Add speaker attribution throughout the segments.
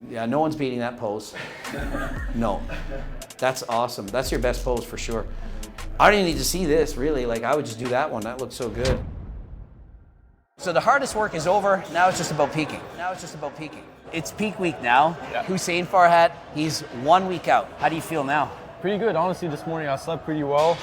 Speaker 1: Yeah, no one's beating that pose. No. That's awesome. That's your best pose for sure. I don't even need to see this, really. Like, I would just do that one. That looks so good. So the hardest work is over. Now it's just about peaking. It's peak week now.
Speaker 2: Yeah.
Speaker 1: Hussein Farhat, he's 1 week out. How do you feel now?
Speaker 2: Pretty good. Honestly, this morning I slept pretty well.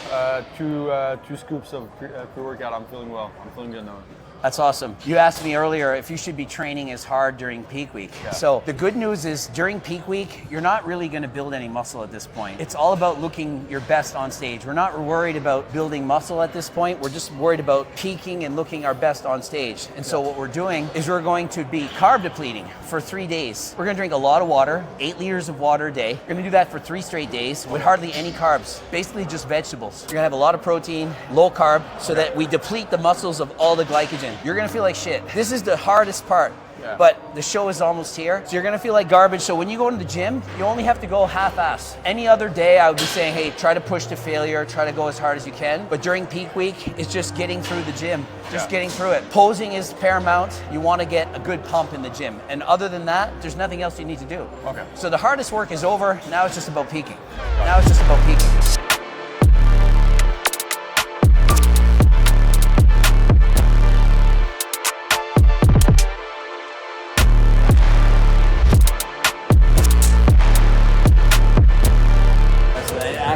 Speaker 2: Two scoops of pre-workout. I'm feeling well. I'm feeling good now.
Speaker 1: That's awesome. You asked me earlier if you should be training as hard during peak week.
Speaker 2: Yeah.
Speaker 1: So the good news is during peak week, you're not really going to build any muscle at this point. It's all about looking your best on stage. We're not worried about building muscle at this point. We're just worried about peaking and looking our best on stage. And so what we're doing is we're going to be carb depleting for 3 days. We're going to drink a lot of water, 8 liters of water a day. We're going to do that for 3 straight days with hardly any carbs, basically just vegetables. You're going to have a lot of protein, low carb, so that we deplete the muscles of all the glycogen. You're gonna feel like shit. This is the hardest part, but the show is almost here. So you're gonna feel like garbage. So when you go to the gym, you only have to go half-ass. Any other day, I would be saying, hey, try to push to failure, try to go as hard as you can. But during peak week, it's just getting through the gym, getting through it. Posing is paramount. You wanna get a good pump in the gym. And other than that, there's nothing else you need to do.
Speaker 2: Okay.
Speaker 1: So the hardest work is over. Now it's just about peaking. Now it's just about peaking.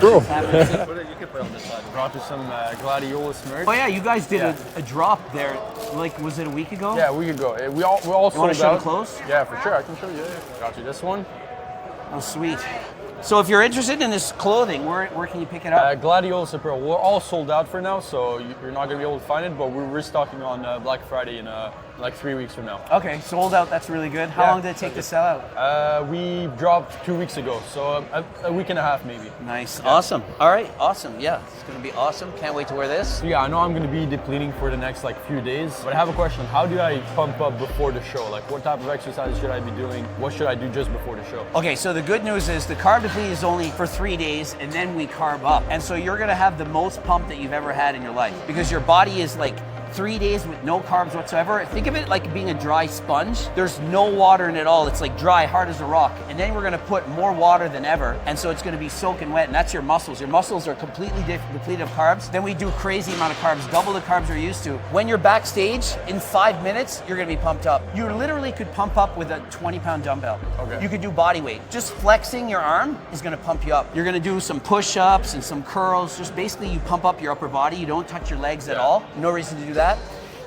Speaker 2: Bro. You can put on this side. Brought you some gladiolus merch.
Speaker 1: Oh yeah, you guys did a drop there. Like, was it a week ago?
Speaker 2: Yeah, a week ago. We all
Speaker 1: You want
Speaker 2: sold
Speaker 1: to show
Speaker 2: out.
Speaker 1: the clothes?
Speaker 2: Yeah, for sure. I can show you. Yeah. Got you this one.
Speaker 1: Oh, sweet. So if you're interested in this clothing, where can you pick it up?
Speaker 2: Gladiolus apparel. We're all sold out for now, so you're not gonna be able to find it. But we're restocking on Black Friday in like 3 weeks from now.
Speaker 1: Okay, sold out. That's really good. How long did it take to sell out?
Speaker 2: We dropped 2 weeks ago, so a week and a half maybe.
Speaker 1: Nice. Yeah. Awesome. All right. Awesome. Yeah, it's gonna be awesome. Can't wait to wear this.
Speaker 2: Yeah, I know I'm gonna be depleting for the next like few days, but I have a question. How do I pump up before the show? Like, what type of exercise should I be doing? What should I do just before the show?
Speaker 1: Okay, so the good news is the carb deplete is only for 3 days, and then we carb up. And so you're gonna have the most pump that you've ever had in your life, because your body is like 3 days with no carbs whatsoever. Think of it like being a dry sponge. There's no water in it at all. It's like dry, hard as a rock. And then we're gonna put more water than ever. And so it's gonna be soaking wet, and that's your muscles. Your muscles are completely depleted of carbs. Then we do crazy amount of carbs, double the carbs we're used to. When you're backstage, in 5 minutes, you're gonna be pumped up. You literally could pump up with a 20-pound dumbbell.
Speaker 2: Okay.
Speaker 1: You could do body weight. Just flexing your arm is gonna pump you up. You're gonna do some push-ups and some curls. Just basically you pump up your upper body. You don't touch your legs at all. No reason to do that.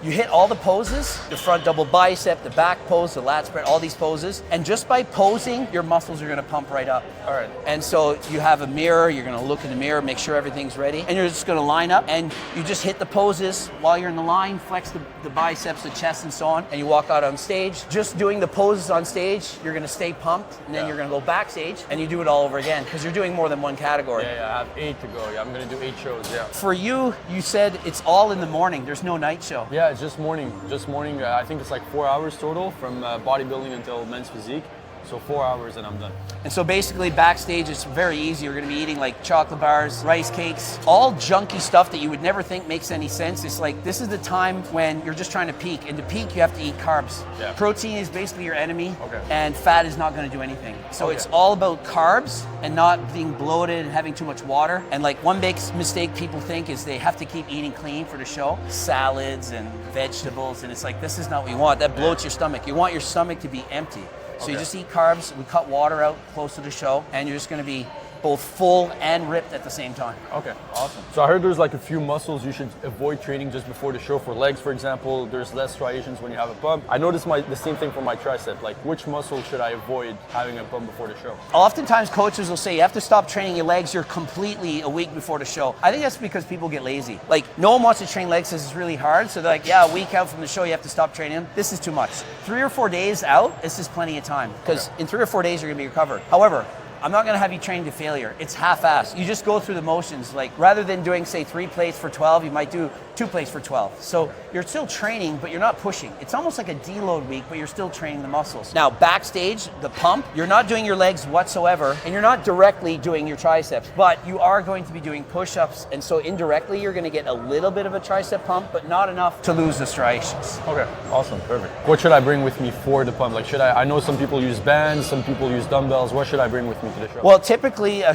Speaker 1: You hit all the poses, the front double bicep, the back pose, the lat spread, all these poses. And just by posing, your muscles are gonna pump right up.
Speaker 2: All right.
Speaker 1: And so you have a mirror, you're gonna look in the mirror, make sure everything's ready. And you're just gonna line up, and you just hit the poses while you're in the line, flex the biceps, the chest, and so on. And you walk out on stage. Just doing the poses on stage, you're gonna stay pumped, and then you're gonna go backstage, and you do it all over again, because you're doing more than one category.
Speaker 2: Yeah, I have 8 to go. Yeah, I'm gonna do 8 shows, yeah.
Speaker 1: For you, you said it's all in the morning. There's no night show.
Speaker 2: Yeah, it's just morning. I think it's like 4 hours total from bodybuilding until men's physique. So 4 hours and I'm done.
Speaker 1: And so basically backstage, it's very easy. You're gonna be eating like chocolate bars, rice cakes, all junky stuff that you would never think makes any sense. It's like, this is the time when you're just trying to peak. And to peak, you have to eat carbs.
Speaker 2: Yeah.
Speaker 1: Protein is basically your enemy,
Speaker 2: Okay.
Speaker 1: and fat is not gonna do anything. So it's all about carbs and not being bloated and having too much water. And like one big mistake people think is they have to keep eating clean for the show. Salads and vegetables, and it's like, this is not what you want. That bloats your stomach. You want your stomach to be empty. So you just eat carbs, we cut water out close to the show, and you're just gonna be both full and ripped at the same time.
Speaker 2: Okay, awesome. So I heard there's like a few muscles you should avoid training just before the show. For legs, for example, there's less striations when you have a pump. I noticed the same thing for my tricep. Like, which muscle should I avoid having a pump before the show?
Speaker 1: Oftentimes coaches will say you have to stop training your legs, you're completely a week before the show. I think that's because people get lazy. Like, no one wants to train legs because it's really hard, so they're like, yeah, a week out from the show you have to stop training them. This is too much. 3 or 4 days out, this is plenty of time, because in 3 or 4 days you're gonna be recovered. However, I'm not gonna have you train to failure. It's half-assed. You just go through the motions. Like rather than doing say 3 plates for 12, you might do 2 plates for 12. So you're still training, but you're not pushing. It's almost like a deload week, but you're still training the muscles. Now backstage, the pump, you're not doing your legs whatsoever, and you're not directly doing your triceps, but you are going to be doing push-ups, and so indirectly you're gonna get a little bit of a tricep pump, but not enough to lose the striations.
Speaker 2: Okay, awesome, perfect. What should I bring with me for the pump? Like I know some people use bands, some people use dumbbells. What should I bring with me to the show?
Speaker 1: Well, typically a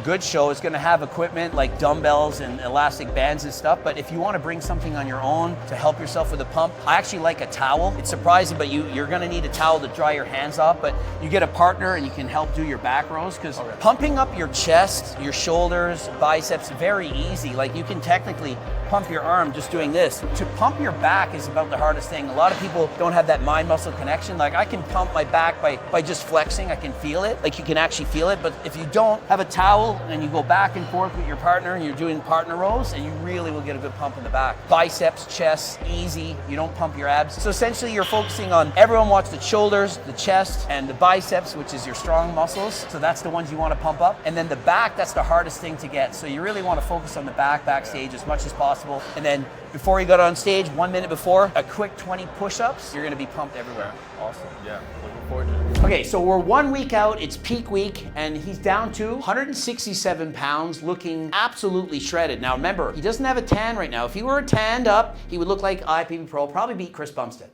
Speaker 1: good show is gonna have equipment like dumbbells and elastic bands and stuff, but if you wanna bring something on your own to help yourself with the pump, I actually like a towel. It's surprising, but you're gonna need a towel to dry your hands off, but you get a partner and you can help do your back rows, because pumping up your chest, your shoulders, biceps, very easy. Like you can technically pump your arm just doing this. To pump your back is about the hardest thing. A lot of people don't have that mind-muscle connection. Like I can pump my back by just flexing. I can feel it. Like you can actually feel it. But if you don't have a towel and you go back and forth with your partner and you're doing partner rows, and you really will get a good pump in the back. Biceps, chest, easy. You don't pump your abs. So essentially you're focusing on, everyone wants the shoulders, the chest, and the biceps, which is your strong muscles. So that's the ones you want to pump up. And then the back, that's the hardest thing to get. So you really want to focus on the backstage as much as possible. And then before you go on stage, 1 minute before, a quick 20 push-ups, you're gonna be pumped everywhere.
Speaker 2: Awesome, yeah, looking forward to it.
Speaker 1: Okay, so we're 1 week out, it's peak week, and he's down to 167 pounds, looking absolutely shredded. Now remember, he doesn't have a tan right now. If he were tanned up, he would look like IPB Pro, probably beat Chris Bumstead.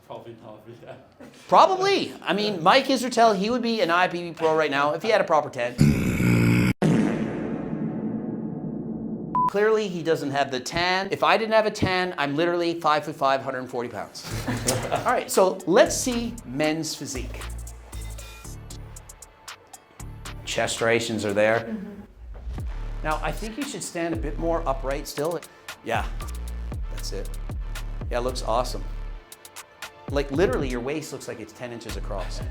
Speaker 3: Probably not, yeah.
Speaker 1: Probably. I mean, Mike Israetel, he would be an IPB Pro right now if he had a proper tan. Clearly, he doesn't have the tan. If I didn't have a tan, I'm literally 5'5", 140 pounds. All right, so let's see men's physique. Chest striations are there. Mm-hmm. Now, I think you should stand a bit more upright still. Yeah, that's it. Yeah, it looks awesome. Like literally, your waist looks like it's 10 inches across.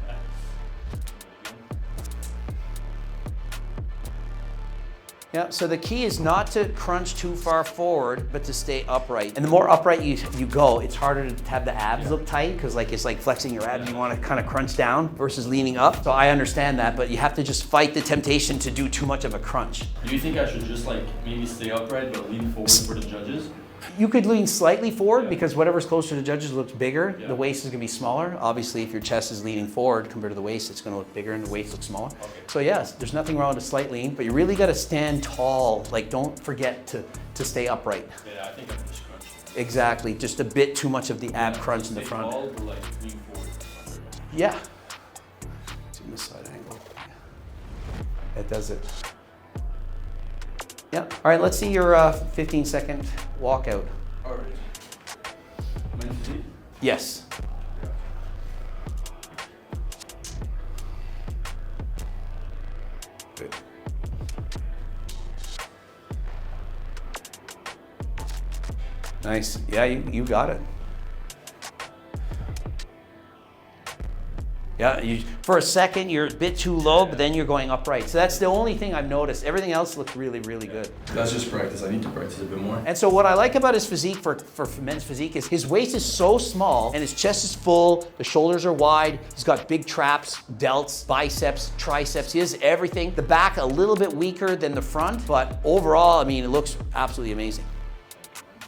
Speaker 1: Yeah, so the key is not to crunch too far forward, but to stay upright. And the more upright you go, it's harder to have the abs look tight, because it's like flexing your abs. You want to kind of crunch down versus leaning up. So I understand that, but you have to just fight the temptation to do too much of a crunch.
Speaker 3: Do you think I should just maybe stay upright but lean forward for the judges?
Speaker 1: You could lean slightly forward because whatever's closer to the judges looks bigger. Yeah. The waist is going to be smaller. Obviously, if your chest is leaning forward compared to the waist, it's going to look bigger and the waist looks smaller. Okay. So yes, there's nothing wrong with a slight lean, but you really got to stand tall. Like don't forget to stay upright.
Speaker 3: Yeah, I think I'm just crunching.
Speaker 1: Exactly, just a bit too much of the ab crunch in the front.
Speaker 3: Tall, but lean forward.
Speaker 1: Yeah. It's in the side angle. That does it. Yeah. All right, let's see your 15-second walkout.
Speaker 3: All right. Men's physique?
Speaker 1: Yes. Good. Nice. Yeah, you got it. Yeah, for a second you're a bit too low, but then you're going upright. So that's the only thing I've noticed. Everything else looked really, really good.
Speaker 3: That's just practice. I need to practice a bit more.
Speaker 1: And so what I like about his physique for men's physique is his waist is so small and his chest is full, the shoulders are wide, he's got big traps, delts, biceps, triceps, he has everything. The back a little bit weaker than the front, but overall, I mean, it looks absolutely amazing.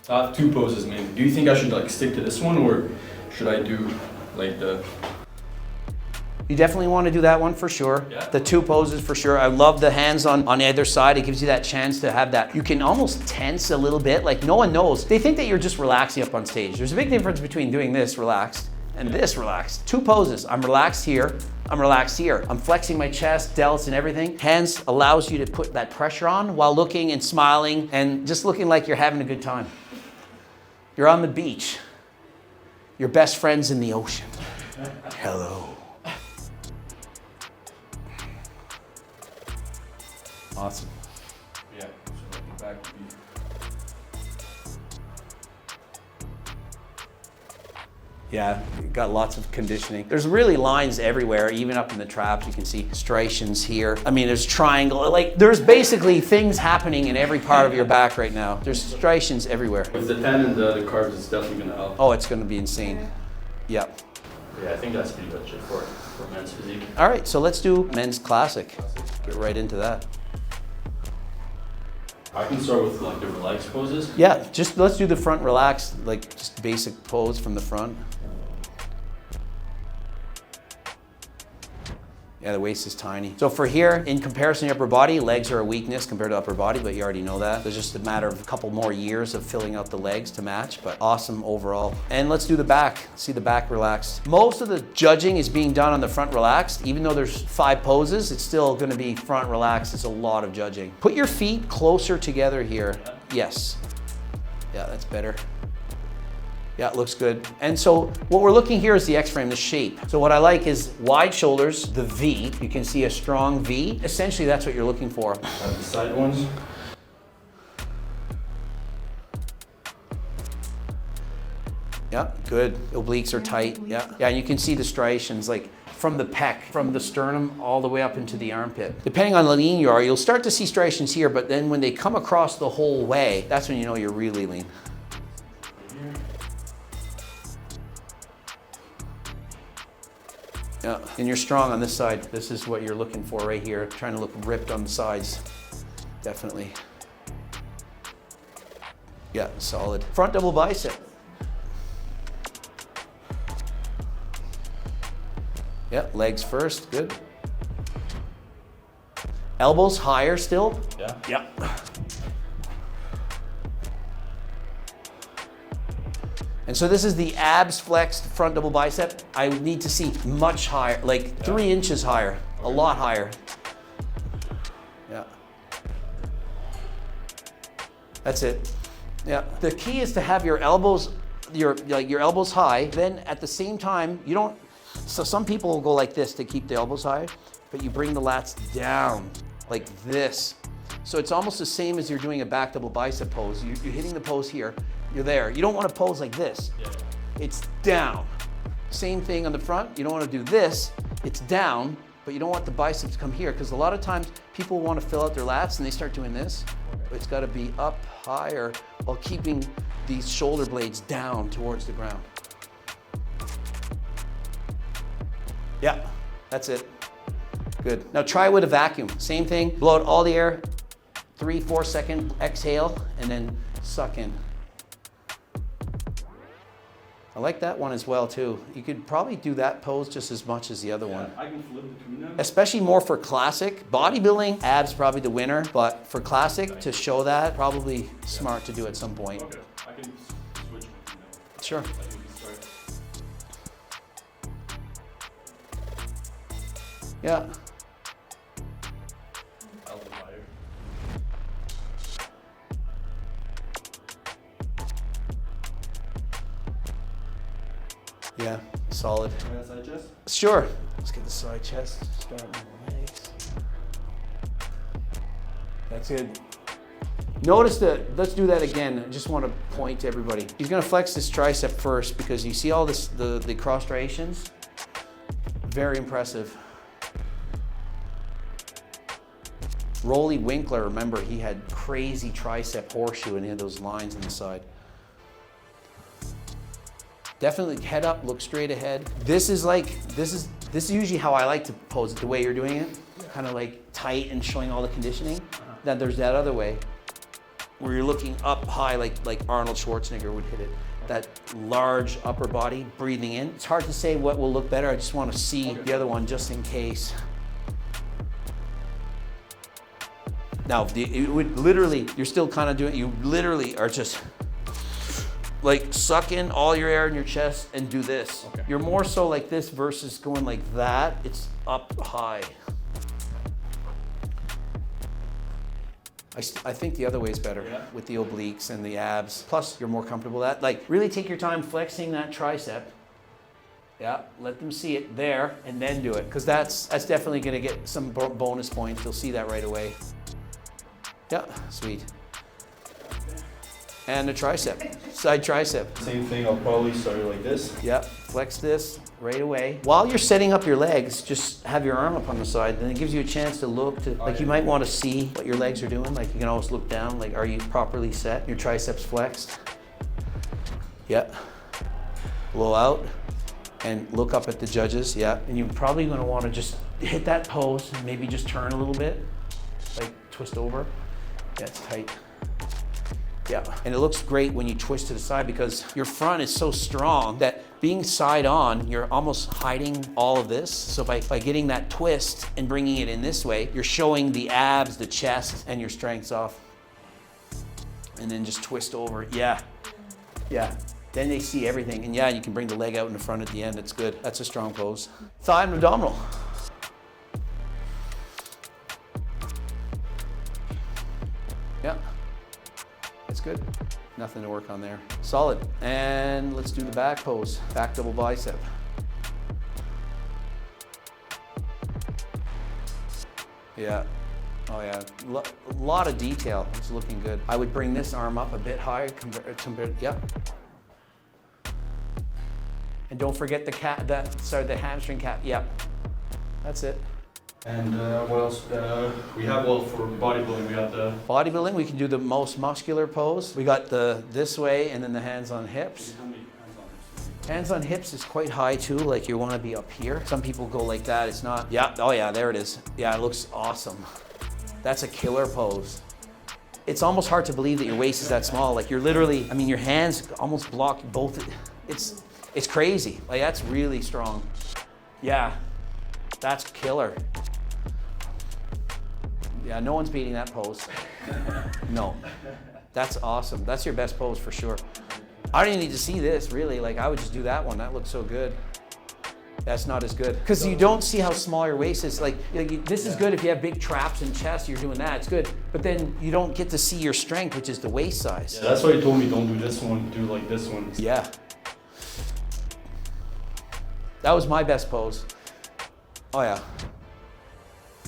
Speaker 3: I have 2 poses maybe. Do you think I should stick to this one, or should I do the...
Speaker 1: You definitely want to do that one for sure.
Speaker 3: Yeah.
Speaker 1: The 2 poses for sure. I love the hands on either side. It gives you that chance to have that. You can almost tense a little bit. Like no one knows. They think that you're just relaxing up on stage. There's a big difference between doing this relaxed and this relaxed. 2 poses. I'm relaxed here. I'm relaxed here. I'm flexing my chest, delts, and everything. Hands allows you to put that pressure on while looking and smiling and just looking like you're having a good time. You're on the beach. Your best friend's in the ocean. Hello. Awesome.
Speaker 3: Yeah, so the back would be...
Speaker 1: Yeah, got lots of conditioning. There's really lines everywhere, even up in the traps. You can see striations here. I mean, there's triangle. There's basically things happening in every part of your back right now. There's striations everywhere.
Speaker 3: With the tan and the carbs, it's definitely going to help.
Speaker 1: Oh, it's going to be insane. Yep.
Speaker 3: Yeah, I think that's pretty much it for me. men's physique.
Speaker 1: All right, so let's do men's classic. Get right into that.
Speaker 3: I can start with like the relaxed poses.
Speaker 1: Yeah, just let's do the front relaxed, like just basic pose from the front. Yeah, the waist is tiny. So for here, in comparison to upper body, legs are a weakness compared to upper body, but you already know that. There's just a matter of a couple more years of filling out the legs to match, but awesome overall. And let's do the back. See the back relaxed. Most of the judging is being done on the front relaxed. Even though there's 5 poses, it's still gonna be front relaxed. It's a lot of judging. Put your feet closer together here. Yes. Yeah, that's better. Yeah, it looks good. And so what we're looking here is the X-frame, the shape. So what I like is wide shoulders, the V. You can see a strong V. Essentially, that's what you're looking for.
Speaker 3: The side ones.
Speaker 1: Yeah, good. Obliques are tight. Yeah, yeah. And you can see the striations like from the pec, from the sternum all the way up into the armpit. Depending on how lean you are, you'll start to see striations here, but then when they come across the whole way, that's when you know you're really lean. Yeah, and you're strong on this side. This is what you're looking for right here. Trying to look ripped on the sides. Definitely. Yeah, solid. Front double bicep. Yeah, legs first, good. Elbows higher still.
Speaker 3: Yeah.
Speaker 1: Yeah. And so this is the abs flexed front double bicep. I need to see much higher, like 3 inches higher, a lot higher. Yeah. That's it. Yeah. The key is to have your elbows, your elbows high. Then at the same time, you don't. So some people will go like this to keep the elbows high, but you bring the lats down like this. So it's almost the same as you're doing a back double bicep pose. You're hitting the pose here. You're there. You don't want to pose like this.
Speaker 3: Yeah.
Speaker 1: It's down. Same thing on the front. You don't want to do this. It's down, but you don't want the biceps to come here because a lot of times people want to fill out their lats and they start doing this. But it's got to be up higher while keeping these shoulder blades down towards the ground. Yeah, that's it. Good. Now try with a vacuum. Same thing. Blow out all the air. 3-4 second exhale and then suck in. I like that one as well too. You could probably do that pose just as much as the other one.
Speaker 3: I can flip between them.
Speaker 1: Especially more for classic. Bodybuilding, abs probably the winner, but for classic, to show that, probably smart to do at some point.
Speaker 3: Okay, I can switch between them.
Speaker 1: Sure.
Speaker 3: I can start.
Speaker 1: Yeah.
Speaker 3: I'll do higher.
Speaker 1: Yeah, solid.
Speaker 3: Side chest?
Speaker 1: Sure. Let's get the side chest. Start with the legs. That's good. Notice that, let's do that again. I just want to point to everybody. He's going to flex this tricep first because you see all this, the cross striations? Very impressive. Rolly Winkler, remember, he had crazy tricep horseshoe and he had those lines on the side. Definitely head up, look straight ahead. This is usually how I like to pose it, the way you're doing it. Kind of like tight and showing all the conditioning. Then there's that other way where you're looking up high like Arnold Schwarzenegger would hit it. That large upper body, breathing in. It's hard to say what will look better. I just want to see the other one just in case. Now, it would literally, you're still kind of doing, you literally are just like suck in all your air in your chest and do this.
Speaker 3: Okay.
Speaker 1: You're more so like this versus going like that. It's up high. I think the other way is better with the obliques and the abs. Plus, you're more comfortable with that. Like, really take your time flexing that tricep. Yeah, let them see it there and then do it. Because that's definitely gonna get some bonus points. You'll see that right away. Yeah, sweet. And the tricep, side tricep.
Speaker 3: Same thing, I'll probably start like this.
Speaker 1: Yep, flex this right away. While you're setting up your legs, just have your arm up on the side. Then it gives you a chance to look to, like you might want to see what your legs are doing. Like you can always look down, like are you properly set? Your triceps flexed. Yep. Blow out. and look up at the judges, yeah. And you're probably gonna wanna just hit that pose, and maybe just turn a little bit, like twist over. Yeah, it's tight. Yeah, and it looks great when you twist to the side because your front is so strong that being side on, you're almost hiding all of this. So by getting that twist and bringing it in this way, you're showing the abs, the chest, and your strengths off. And then just twist over, yeah. Then they see everything, and yeah, you can bring the leg out in the front at the end, it's good. That's a strong pose. Thigh and abdominal. Yeah. It's good. Nothing to work on there. Solid. And let's do the back pose. Back double bicep. Yeah. Oh yeah. A lot of detail. It's looking good. I would bring this arm up a bit higher compared. Yeah. And don't forget the hamstring cap. Yeah. That's it.
Speaker 3: And what else? We have, well, for bodybuilding, we have the...
Speaker 1: Bodybuilding, we can do the most muscular pose. We got the this way and then the hands on hips. Hands on hips is quite high too, like you want to be up here. Some people go like that, it's not. Yeah, oh yeah, there it is. Yeah, it looks awesome. That's a killer pose. It's almost hard to believe that your waist is that small. Like you're literally, I mean, your hands almost block both. It's crazy. Like that's really strong. Yeah, that's killer. Yeah, no one's beating that pose. No, that's awesome. That's your best pose for sure. I don't even need to see this really. Like I would just do that one. That looks so good. That's not as good. Because you don't see how small your waist is. Like this is good if you have big traps and chest, you're doing that, it's good. But then you don't get to see your strength, which is the waist size.
Speaker 3: Yeah, that's why you told me don't do this one, do like this one.
Speaker 1: Yeah. That was my best pose. Oh yeah.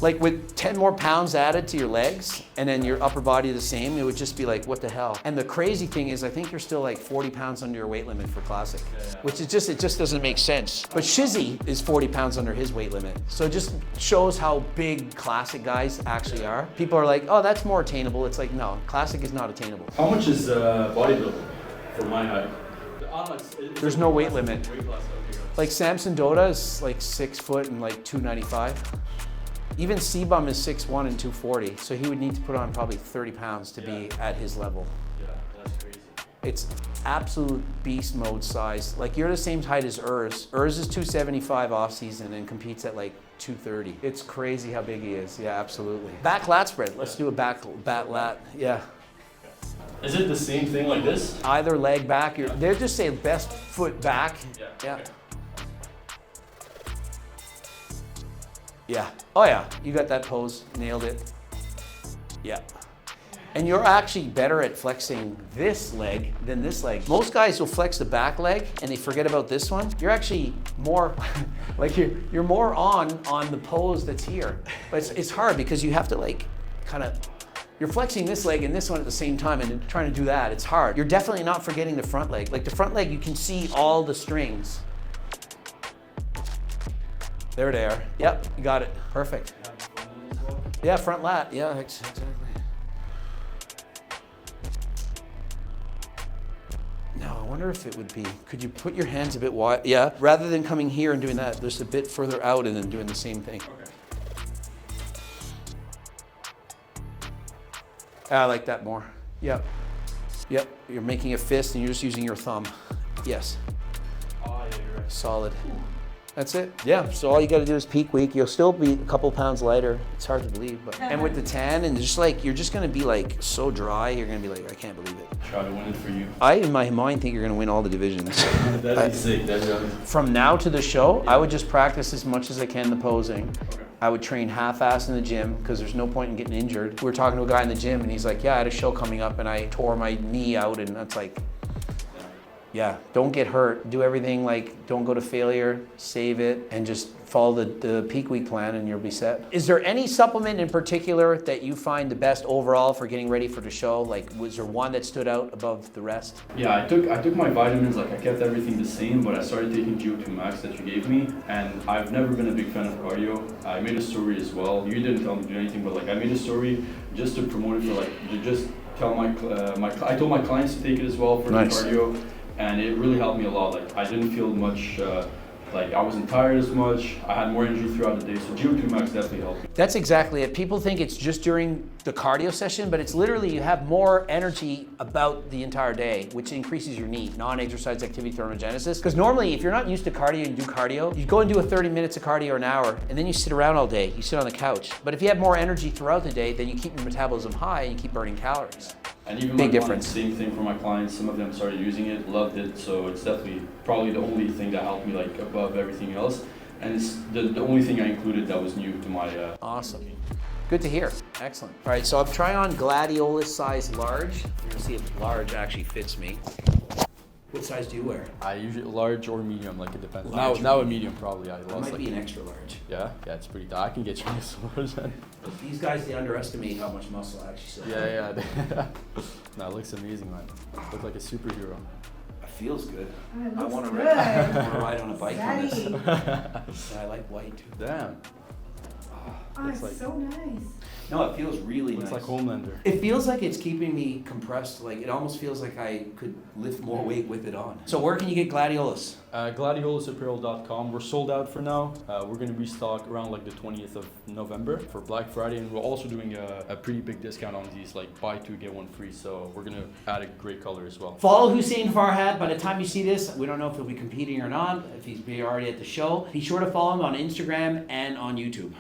Speaker 1: Like with 10 more pounds added to your legs and then your upper body the same, it would just be like, what the hell? And the crazy thing is I think you're still like 40 pounds under your weight limit for classic, which is just, it just doesn't make sense. But Shizzy is 40 pounds under his weight limit. So it just shows how big classic guys actually are. People are like, oh, that's more attainable. It's like, no, classic is not attainable.
Speaker 3: How much is bodybuilding for my height?
Speaker 1: There's no weight limit. Like Samson Dota is like 6 foot and like 295. Even C-Bum is 6'1" and 240, so he would need to put on probably 30 pounds to be at his level.
Speaker 3: Yeah, that's crazy.
Speaker 1: It's absolute beast mode size. Like you're the same height as Urs. Urs is 275 off season and competes at like 230. It's crazy how big he is. Yeah, absolutely. Back lat spread. Let's do a back lat. Yeah.
Speaker 3: Is it the same thing like this?
Speaker 1: Either leg back. They just say best foot back. Yeah.
Speaker 3: Okay.
Speaker 1: Yeah. Oh yeah, you got that pose, nailed it. Yeah. And you're actually better at flexing this leg than this leg. Most guys will flex the back leg and they forget about this one. You're actually more, like you're more on the pose that's here. But it's hard because you have to like kind of, you're flexing this leg and this one at the same time and trying to do that, it's hard. You're definitely not forgetting the front leg. Like the front leg, you can see all the strings. There they are. Yep, you got it. Perfect. Yeah, front lat. Yeah, exactly. Now, I wonder if it would be, could you put your hands a bit wide? Yeah, rather than coming here and doing that, just a bit further out and then doing the same thing.
Speaker 3: Okay.
Speaker 1: I like that more. Yep. Yep, you're making a fist and you're just using your thumb. Yes.
Speaker 3: Oh, yeah, you're right.
Speaker 1: Solid. That's it. Yeah, so all you gotta do is peak week. You'll still be a couple pounds lighter. It's hard to believe, but. And with the tan and just like, you're just gonna be like so dry, you're gonna be like, I can't believe it.
Speaker 3: Try to win it for you.
Speaker 1: I, in my mind, think you're gonna win all the divisions.
Speaker 3: That'd be sick.
Speaker 1: From now to the show, I would just practice as much as I can the posing.
Speaker 3: Okay.
Speaker 1: I would train half-assed in the gym because there's no point in getting injured. We were talking to a guy in the gym and he's like, yeah, I had a show coming up and I tore my knee out, and that's like, yeah, don't get hurt. Do everything like, don't go to failure, save it, and just follow the peak week plan and you'll be set. Is there any supplement in particular that you find the best overall for getting ready for the show? Like, was there one that stood out above the rest?
Speaker 3: Yeah, I took my vitamins, like I kept everything the same, but I started taking GO2 Max that you gave me, and I've never been a big fan of cardio. I made a story as well. You didn't tell me to do anything, but like I made a story just to promote it for like, to just tell I told my clients to take it as well for
Speaker 1: Nice.
Speaker 3: the cardio. And it really helped me a lot. Like I didn't feel much Like I wasn't tired as much. I had more energy throughout the day. So GO2 Max definitely helped me.
Speaker 1: That's exactly it. People think it's just during the cardio session, but it's literally you have more energy about the entire day, which increases your NEAT, non-exercise activity thermogenesis. Because normally, if you're not used to cardio and do cardio, you go and do a 30 minutes of cardio an hour, and then you sit around all day. You sit on the couch. But if you have more energy throughout the day, then you keep your metabolism high and you keep burning calories.
Speaker 3: And even
Speaker 1: Big
Speaker 3: my
Speaker 1: difference.
Speaker 3: clients, same thing for my clients. Some of them started using it, loved it. So it's definitely probably the only thing that helped me like above everything else. And it's the only thing I included that was new to my.
Speaker 1: Awesome. Good to hear. Excellent. All right, so I'm trying on gladiolus size large. We're gonna see if large actually fits me. What size do you wear?
Speaker 2: I usually large or medium, like it depends.
Speaker 1: Large
Speaker 2: Now
Speaker 1: or
Speaker 2: a medium probably. I
Speaker 1: It
Speaker 2: lost
Speaker 1: might
Speaker 2: like
Speaker 1: be an extra large.
Speaker 2: yeah, it's pretty. I can get you this large then.
Speaker 1: These guys, they underestimate how much muscle I actually still have.
Speaker 2: Yeah. No, it looks amazing, man. Look like a superhero.
Speaker 1: It feels good.
Speaker 4: It
Speaker 1: I
Speaker 4: looks
Speaker 1: want to
Speaker 4: good.
Speaker 1: ride on a bike on this.
Speaker 4: Daddy.
Speaker 1: And I like white too.
Speaker 2: Damn.
Speaker 4: Oh,
Speaker 2: Looks
Speaker 4: it's
Speaker 2: like-
Speaker 4: so nice.
Speaker 1: No, it feels really
Speaker 2: Looks
Speaker 1: nice.
Speaker 2: like Homelander.
Speaker 1: It feels like it's keeping me compressed. Like it almost feels like I could lift more weight with it on. So where can you get gladiolus?
Speaker 2: Gladiolus.apparel.com. We're sold out for now. We're going to restock around like the 20th of November for Black Friday, and we're also doing a pretty big discount on these, like buy two get one free. So we're going to add a great color as well.
Speaker 1: Follow Hussein Farhat. By the time you see this, we don't know if he'll be competing or not, if he's already at the show. Be sure to follow him on Instagram and on YouTube.